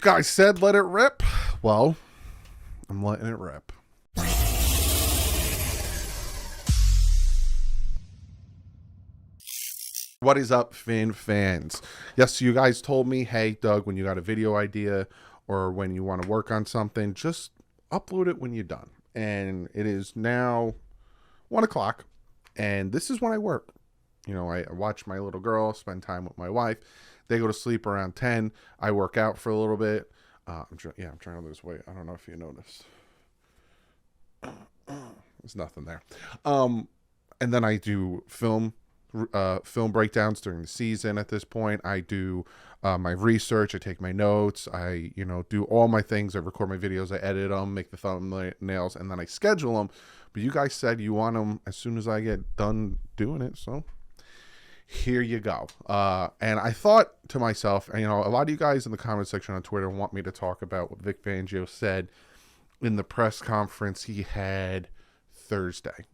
guys said let it rip. Well, I'm letting it rip. What is up, fans? Yes, you guys told me, hey, Doug, when you got a video idea or when you want to work on something, just upload it when you're done. And it is now 1 o'clock, and this is when I work. You know, I watch my little girl, spend time with my wife. They go to sleep around 10. I work out for a little bit. I'm trying to lose weight. I don't know if you noticed. There's nothing there. And then I do film breakdowns during the season. At this point, I do my research. I take my notes. I do all my things. I record my videos. I edit them, make the thumbnails, and then I schedule them. But you guys said you want them as soon as I get done doing it, so here you go. And I thought to myself, a lot of you guys in the comment section on Twitter want me to talk about what Vic Fangio said in the press conference he had Thursday.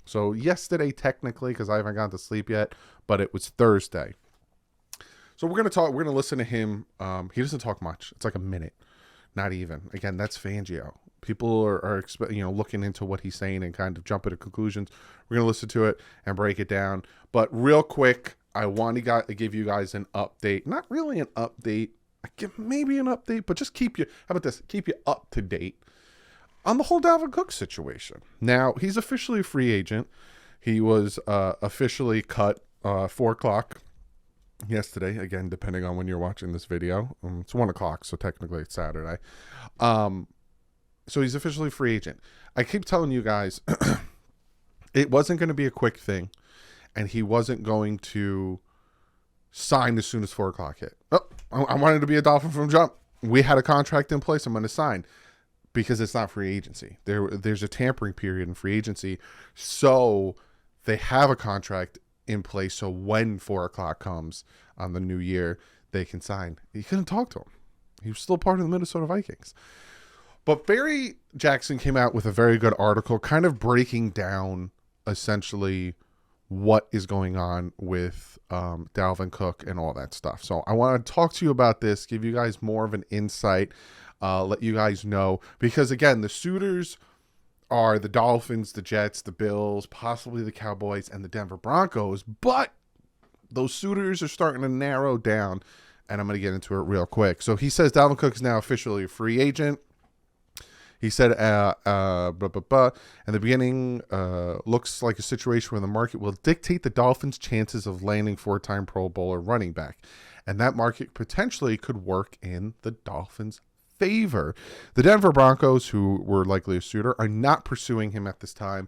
So yesterday, technically, because I haven't gone to sleep yet, but it was Thursday. So we're going to listen to him. He doesn't talk much. It's like a minute, not even. Again, that's Fangio. People are looking into what he's saying and kind of jumping to conclusions. We're going to listen to it and break it down. But real quick, I want to give you guys an update. Not really an update. Maybe an update, but just keep you up to date on the whole Dalvin Cook situation. Now, he's officially a free agent. He was officially cut 4 o'clock yesterday. Again, depending on when you're watching this video. It's 1 o'clock, so technically it's Saturday. So he's officially a free agent. I keep telling you guys, it wasn't going to be a quick thing, and he wasn't going to sign as soon as 4 o'clock hit. Oh, I wanted to be a Dolphin from jump. We had a contract in place. I'm going to sign because it's not free agency. There's a tampering period in free agency, so they have a contract in place. So when 4 o'clock comes on the new year, they can sign. He couldn't talk to him. He was still part of the Minnesota Vikings. But Barry Jackson came out with a very good article kind of breaking down essentially what is going on with Dalvin Cook and all that stuff. So I want to talk to you about this, give you guys more of an insight, let you guys know. Because, again, the suitors are the Dolphins, the Jets, the Bills, possibly the Cowboys, and the Denver Broncos. But those suitors are starting to narrow down, and I'm going to get into it real quick. So he says Dalvin Cook is now officially a free agent. He said, in the beginning, looks like a situation where the market will dictate the Dolphins' chances of landing 4-time Pro Bowler running back. And that market potentially could work in the Dolphins' favor. The Denver Broncos, who were likely a suitor, are not pursuing him at this time.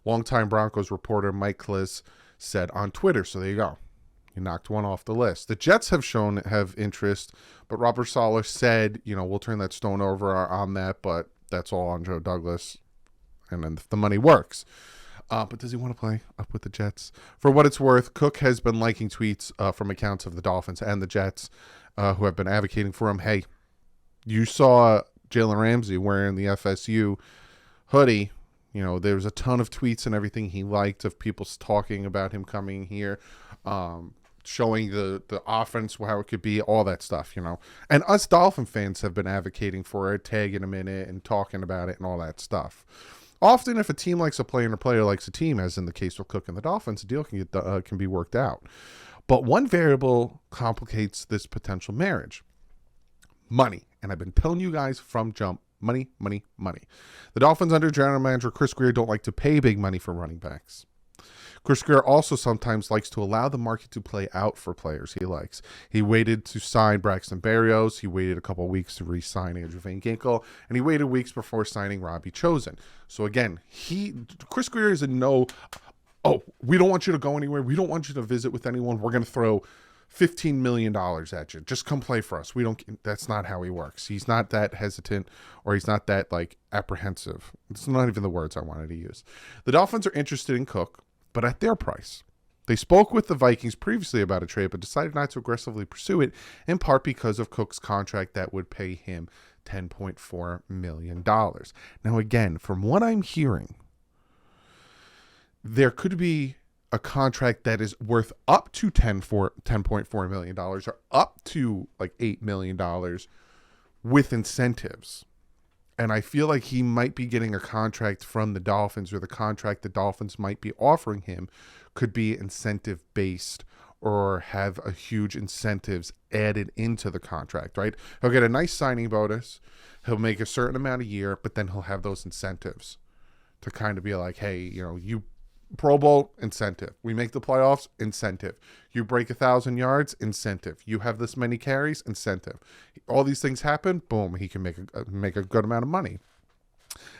Longtime Broncos reporter Mike Klis said on Twitter. So there you go. You knocked one off the list. The Jets have interest, but Robert Saleh said, we'll turn that stone over on that, but that's all on Joe Douglas, and then the money works. But does he want to play up with the Jets? For what it's worth, Cook has been liking tweets from accounts of the Dolphins and the Jets who have been advocating for him. Hey, you saw Jalen Ramsey wearing the FSU hoodie. There was a ton of tweets and everything he liked of people talking about him coming here, showing the offense, how it could be, all that stuff, And us Dolphin fans have been advocating for it, tagging him in it and talking about it and all that stuff. Often, if a team likes a player and a player likes a team, as in the case with Cook and the Dolphins, the deal can be worked out. But one variable complicates this potential marriage. Money. And I've been telling you guys from jump, money, money, money. The Dolphins under general manager Chris Grier don't like to pay big money for running backs. Chris Grier also sometimes likes to allow the market to play out for players he likes. He waited to sign Braxton Berrios. He waited a couple of weeks to re-sign Andrew Van Ginkel. And he waited weeks before signing Robbie Chosen. So again, Chris Grier is in no, we don't want you to go anywhere. We don't want you to visit with anyone. We're going to throw $15 million at you. Just come play for us. That's not how he works. He's not that hesitant, or he's not that apprehensive. It's not even the words I wanted to use. The Dolphins are interested in Cook, but at their price. They spoke with the Vikings previously about a trade, but decided not to aggressively pursue it, in part because of Cook's contract that would pay him $10.4 million. Now, again, from what I'm hearing, there could be a contract that is worth up to $10.4 million or up to $8 million with incentives. And I feel like he might be getting a contract from the Dolphins, or the contract the Dolphins might be offering him could be incentive based or have a huge incentives added into the contract, right? He'll get a nice signing bonus. He'll make a certain amount a year, but then he'll have those incentives to kind of be like, hey, you Pro Bowl, incentive. We make the playoffs, incentive. You break 1,000 yards, incentive. You have this many carries, incentive. All these things happen, boom, he can make a good amount of money.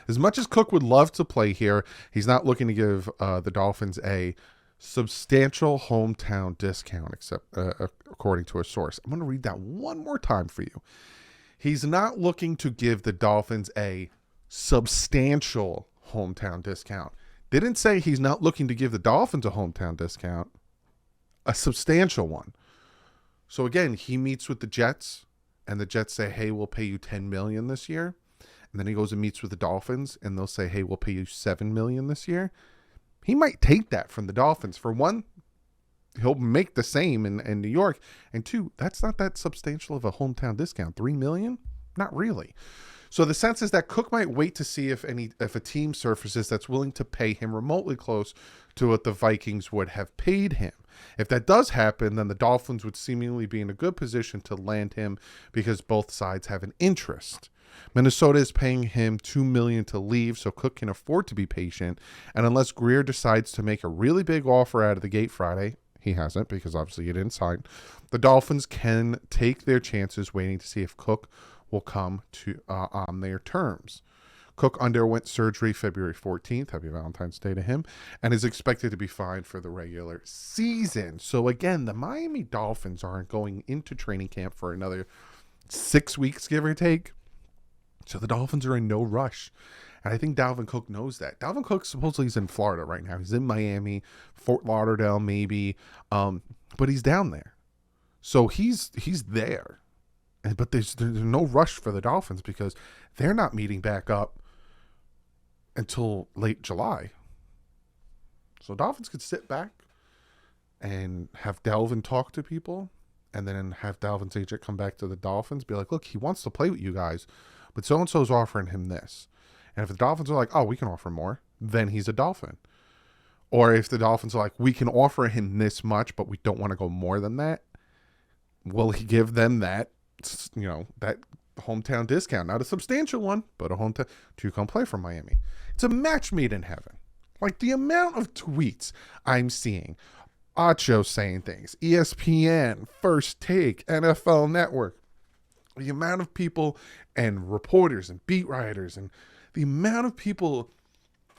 As much as Cook would love to play here, he's not looking to give the Dolphins a substantial hometown discount, except according to a source. I'm going to read that one more time for you. He's not looking to give the Dolphins a substantial hometown discount. Didn't say he's not looking to give the Dolphins a hometown discount, a substantial one. So again, he meets with the Jets, and the Jets say, hey, we'll pay you $10 million this year. And then he goes and meets with the Dolphins, and they'll say, hey, we'll pay you $7 million this year. He might take that from the Dolphins. For one, he'll make the same in New York. And two, that's not that substantial of a hometown discount. $3 million? Not really. So the sense is that Cook might wait to see if a team surfaces that's willing to pay him remotely close to what the Vikings would have paid him. If that does happen, then the Dolphins would seemingly be in a good position to land him because both sides have an interest. Minnesota is paying him $2 million to leave, so Cook can afford to be patient. And unless Greer decides to make a really big offer out of the gate Friday, he hasn't because obviously he didn't sign, the Dolphins can take their chances waiting to see if Cook will come to on their terms. Cook underwent surgery February 14th. Happy Valentine's Day to him. And is expected to be fine for the regular season. So again, the Miami Dolphins aren't going into training camp for another 6 weeks, give or take. So the Dolphins are in no rush. And I think Dalvin Cook knows that. Dalvin Cook supposedly is in Florida right now. He's in Miami, Fort Lauderdale maybe. But he's down there. So he's there. But there's no rush for the Dolphins because they're not meeting back up until late July. So Dolphins could sit back and have Dalvin talk to people and then have Dalvin's agent come back to the Dolphins, be like, look, he wants to play with you guys, but so-and-so is offering him this. And if the Dolphins are like, oh, we can offer more, then he's a Dolphin. Or if the Dolphins are like, we can offer him this much, but we don't want to go more than that, will he give them that? That hometown discount, not a substantial one, but a hometown to come play for Miami. It's a match made in heaven. Like the amount of tweets I'm seeing, Acho saying things, ESPN, First Take, NFL Network, the amount of people and reporters and beat writers and the amount of people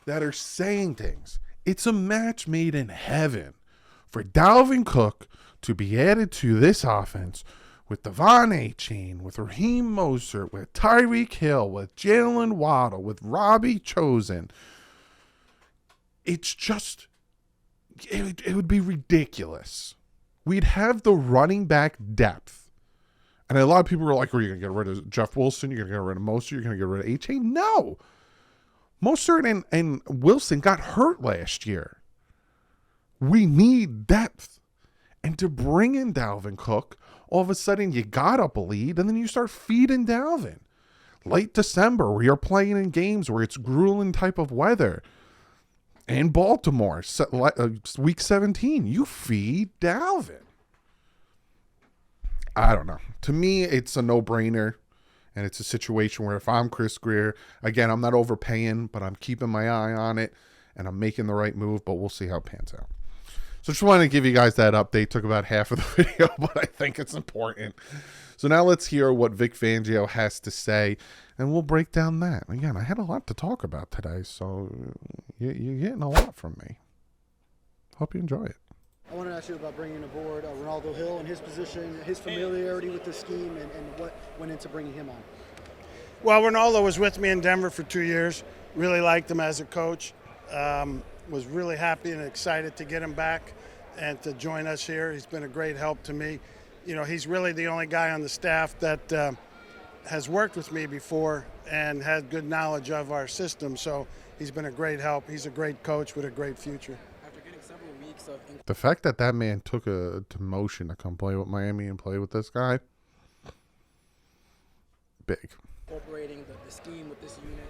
that are saying things. It's a match made in heaven for Dalvin Cook to be added to this offense with Devon Achane, with Raheem Mostert, with Tyreek Hill, with Jalen Waddle, with Robbie Chosen. It's just, it would be ridiculous. We'd have the running back depth. And a lot of people were like, are you going to get rid of Jeff Wilson? You're going to get rid of Mostert? You're going to get rid of Achane? No. Mostert and Wilson got hurt last year. We need depth. And to bring in Dalvin Cook, all of a sudden you got up a lead, and then you start feeding Dalvin. Late December, where you're playing in games where it's grueling type of weather. In Baltimore, week 17, you feed Dalvin. I don't know. To me, it's a no-brainer, and it's a situation where if I'm Chris Greer, again, I'm not overpaying, but I'm keeping my eye on it, and I'm making the right move, but we'll see how it pans out. So just wanted to give you guys that update. Took about half of the video, but I think it's important. So now let's hear what Vic Fangio has to say, and we'll break down that. Again, I had a lot to talk about today, so you're getting a lot from me. Hope you enjoy it. I want to ask you about bringing aboard Ronaldo Hill and his position, his familiarity with the scheme, and what went into bringing him on. Well, Ronaldo was with me in Denver for 2 years. Really liked him as a coach. Was really happy and excited to get him back and to join us here. He's been a great help to me. He's really the only guy on the staff that has worked with me before and had good knowledge of our system. So he's been a great help. He's a great coach with a great future. After getting several weeks of The fact that man took a demotion to come play with Miami and play with this guy, big. Incorporating the scheme with this unit.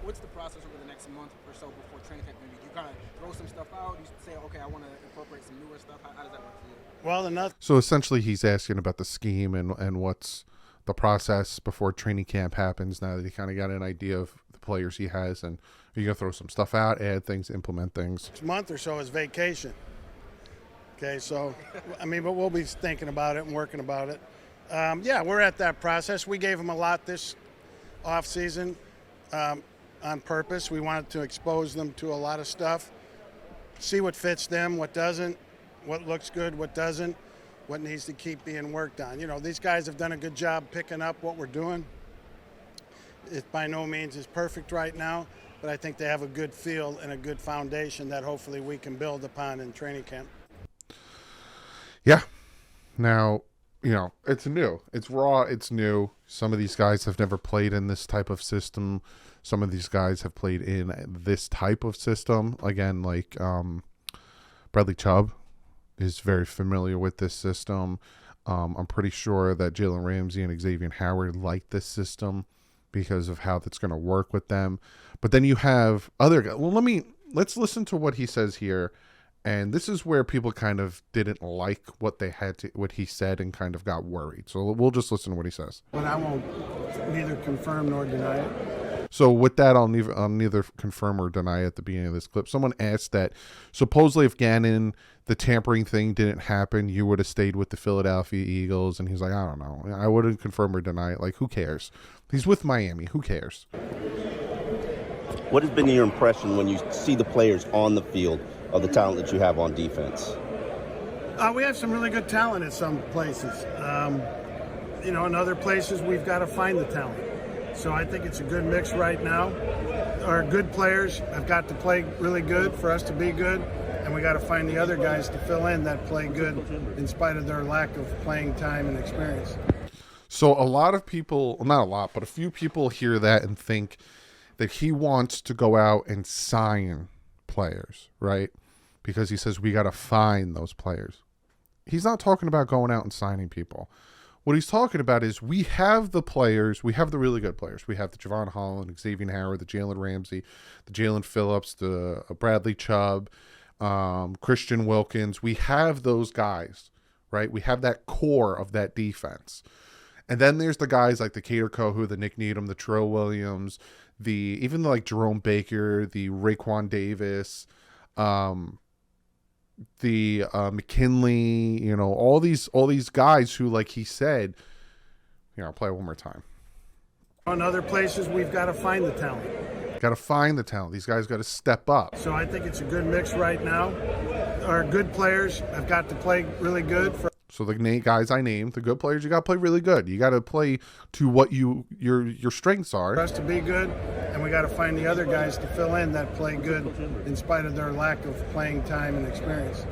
What's the process over the next month or so before training camp? Maybe do you kind of throw some stuff out? You say, okay, I want to incorporate some newer stuff. How does that work for you? Well, So essentially, he's asking about the scheme and what's the process before training camp happens. Now that he kind of got an idea of the players he has, and you're gonna throw some stuff out, add things, implement things. next month or so is vacation. Okay, so I mean, but we'll be thinking about it and working about it. Yeah, we're at that process. We gave them a lot this off season. On purpose. We wanted to expose them to a lot of stuff, see what fits them, what doesn't, what looks good, what doesn't, what needs to keep being worked on. You know, these guys have done a good job picking up what we're doing. It by no means is perfect right now, but I think they have a good feel and a good foundation that hopefully we can build upon in training camp. Yeah. Now, you know, it's new. It's raw. It's new. Some of these guys have never played in this type of system. Some of these guys have played in this type of system. Again, like Bradley Chubb is very familiar with this system. I'm pretty sure that Jalen Ramsey and Xavier Howard like this system because of how that's going to work with them. But then you have other guys. Well, let's listen to what he says here. And this is where people kind of didn't like what he said and kind of got worried. So we'll just listen to what he says. But I won't neither confirm nor deny it. So with that, I'll neither confirm or deny at the beginning of this clip. Someone asked that supposedly if Gannon, the tampering thing didn't happen, you would have stayed with the Philadelphia Eagles. And he's like, I don't know. I wouldn't confirm or deny it. Like, who cares? He's with Miami. Who cares? What has been your impression when you see the players on the field of the talent that you have on defense? We have some really good talent in some places. You know, in other places, we've got to find the talent. So I think it's a good mix right now. Our good players have got to play really good for us to be good, and we got to find the other guys to fill in that play good in spite of their lack of playing time and experience. So a lot of people, well, not a lot, but a few people hear that and think that he wants to go out and sign players, right? Because he says we got to find those players. He's not talking about going out and signing people. What he's talking about is we have the players, we have the really good players. We have the Javon Holland, Xavier Howard, the Jalen Ramsey, the Jalen Phillips, the Bradley Chubb, Christian Wilkins. We have those guys, right? We have that core of that defense. And then there's the guys like the Kader Kohu, the Nick Needham, the Terrell Williams, even like Jerome Baker, the Raekwon Davis, the McKinley, you know, all these guys who, like he said, I'll play it one more time. In other places, we've got to find the talent. Got to find the talent. These guys got to step up. So I think it's a good mix right now. Our good players have got to play really good. So the guys I named, the good players, you got to play really good. You got to play to what your strengths are. For us to be good, and we got to find the other guys to fill in that play good in spite of their lack of playing time and experience.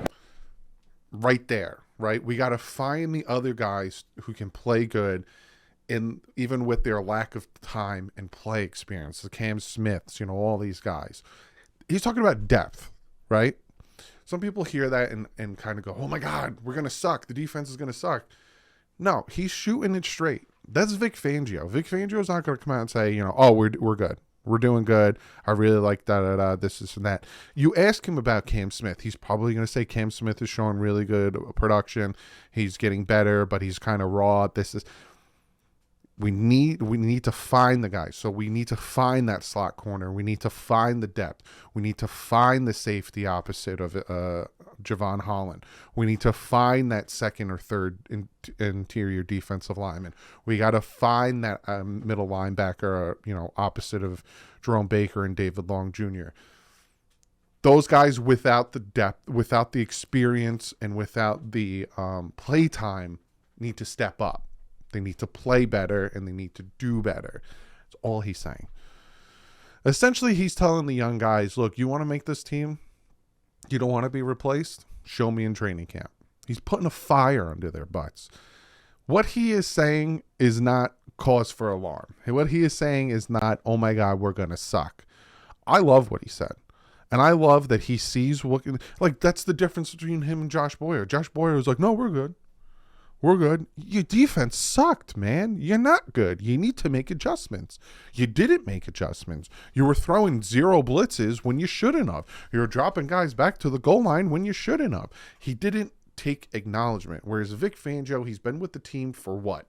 Right there, right? We got to find the other guys who can play good, and even with their lack of time and play experience. The Cam Smiths, all these guys. He's talking about depth, right? Some people hear that and kind of go, oh my God, we're going to suck. The defense is going to suck. No, he's shooting it straight. That's Vic Fangio. Vic Fangio's not going to come out and say, oh, we're good. We're doing good. I really like this and that. You ask him about Cam Smith. He's probably going to say Cam Smith is showing really good production. He's getting better, but he's kind of raw. We need to find the guys. So we need to find that slot corner. We need to find the depth. We need to find the safety opposite of Javon Holland. We need to find that second or third interior defensive lineman. We got to find that middle linebacker, opposite of Jerome Baker and David Long Jr. Those guys without the depth, without the experience, and without the play time need to step up. They need to play better, and they need to do better. That's all he's saying. Essentially, he's telling the young guys, look, you want to make this team? You don't want to be replaced? Show me in training camp. He's putting a fire under their butts. What he is saying is not cause for alarm. What he is saying is not, oh my God, we're going to suck. I love what he said. And I love that he sees that's the difference between him and Josh Boyer. Josh Boyer was like, no, we're good. We're good. Your defense sucked, man. You're not good. You need to make adjustments. You didn't make adjustments. You were throwing 0 blitzes when you shouldn't have. You were dropping guys back to the goal line when you shouldn't have. He didn't take acknowledgement. Whereas Vic Fangio, he's been with the team for what?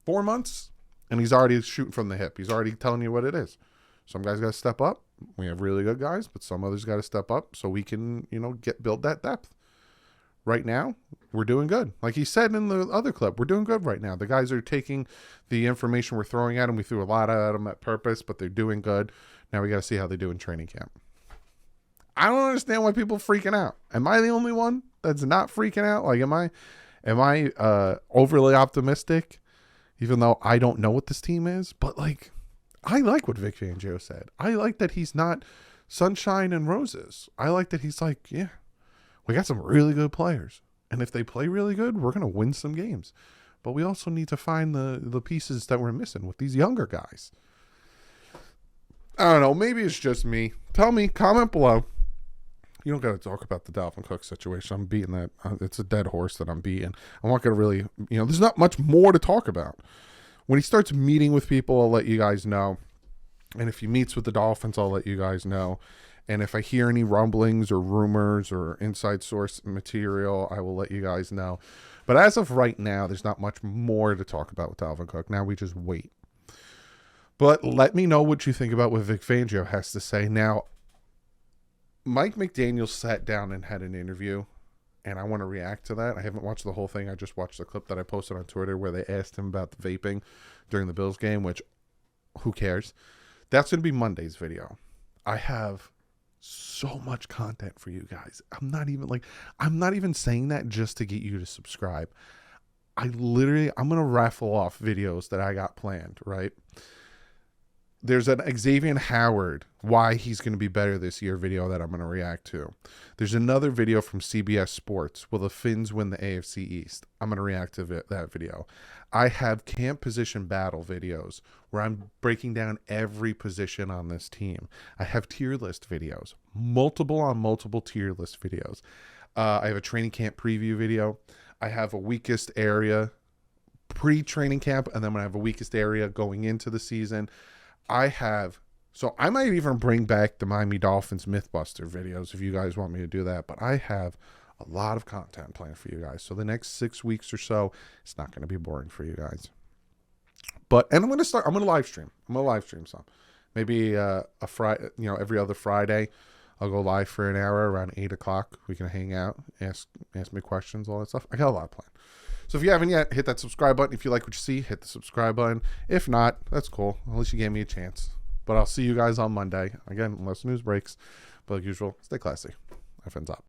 4 months? And he's already shooting from the hip. He's already telling you what it is. Some guys got to step up. We have really good guys, but some others got to step up so we can, build that depth. Right now, we're doing good. Like he said in the other clip, we're doing good right now. The guys are taking the information we're throwing at them. We threw a lot at them at purpose, but they're doing good. Now we got to see how they do in training camp. I don't understand why people are freaking out. Am I the only one that's not freaking out? Like, am I overly optimistic, even though I don't know what this team is? But like, I like what Vic Fangio said. I like that he's not sunshine and roses. I like that he's like, yeah, we got some really good players. And if they play really good, we're going to win some games. But we also need to find the pieces that we're missing with these younger guys. I don't know. Maybe it's just me. Tell me, comment below. You don't got to talk about the Dalvin Cook situation. I'm beating that. It's a dead horse that I'm beating. I'm not going to really, there's not much more to talk about. When he starts meeting with people, I'll let you guys know. And if he meets with the Dolphins, I'll let you guys know. And if I hear any rumblings or rumors or inside source material, I will let you guys know. But as of right now, there's not much more to talk about with Dalvin Cook. Now we just wait. But let me know what you think about what Vic Fangio has to say. Now, Mike McDaniel sat down and had an interview, and I want to react to that. I haven't watched the whole thing. I just watched the clip that I posted on Twitter where they asked him about the vaping during the Bills game, which, who cares? That's going to be Monday's video. I have so much content for you guys. I'm not even saying that just to get you to subscribe. I'm going to raffle off videos that I got planned, right? There's an Xavier Howard, why he's going to be better this year video that I'm going to react to. There's another video from CBS Sports, will the Finns win the AFC East? I'm going to react to that video. I have camp position battle videos where I'm breaking down every position on this team. I have tier list videos, multiple tier list videos. I have a training camp preview video. I have a weakest area pre-training camp, and then I have a weakest area going into the season. So I might even bring back the Miami Dolphins Mythbuster videos if you guys want me to do that. But I have a lot of content planned for you guys. So the next 6 weeks or so, it's not going to be boring for you guys. And I'm going to live stream. I'm going to live stream some. Maybe a Friday, every other Friday, I'll go live for an hour around 8 o'clock. We can hang out, ask me questions, all that stuff. I got a lot planned. So if you haven't yet, hit that subscribe button. If you like what you see, hit the subscribe button. If not, that's cool. At least you gave me a chance. But I'll see you guys on Monday. Again, unless news breaks. But like usual, stay classy. FN's up.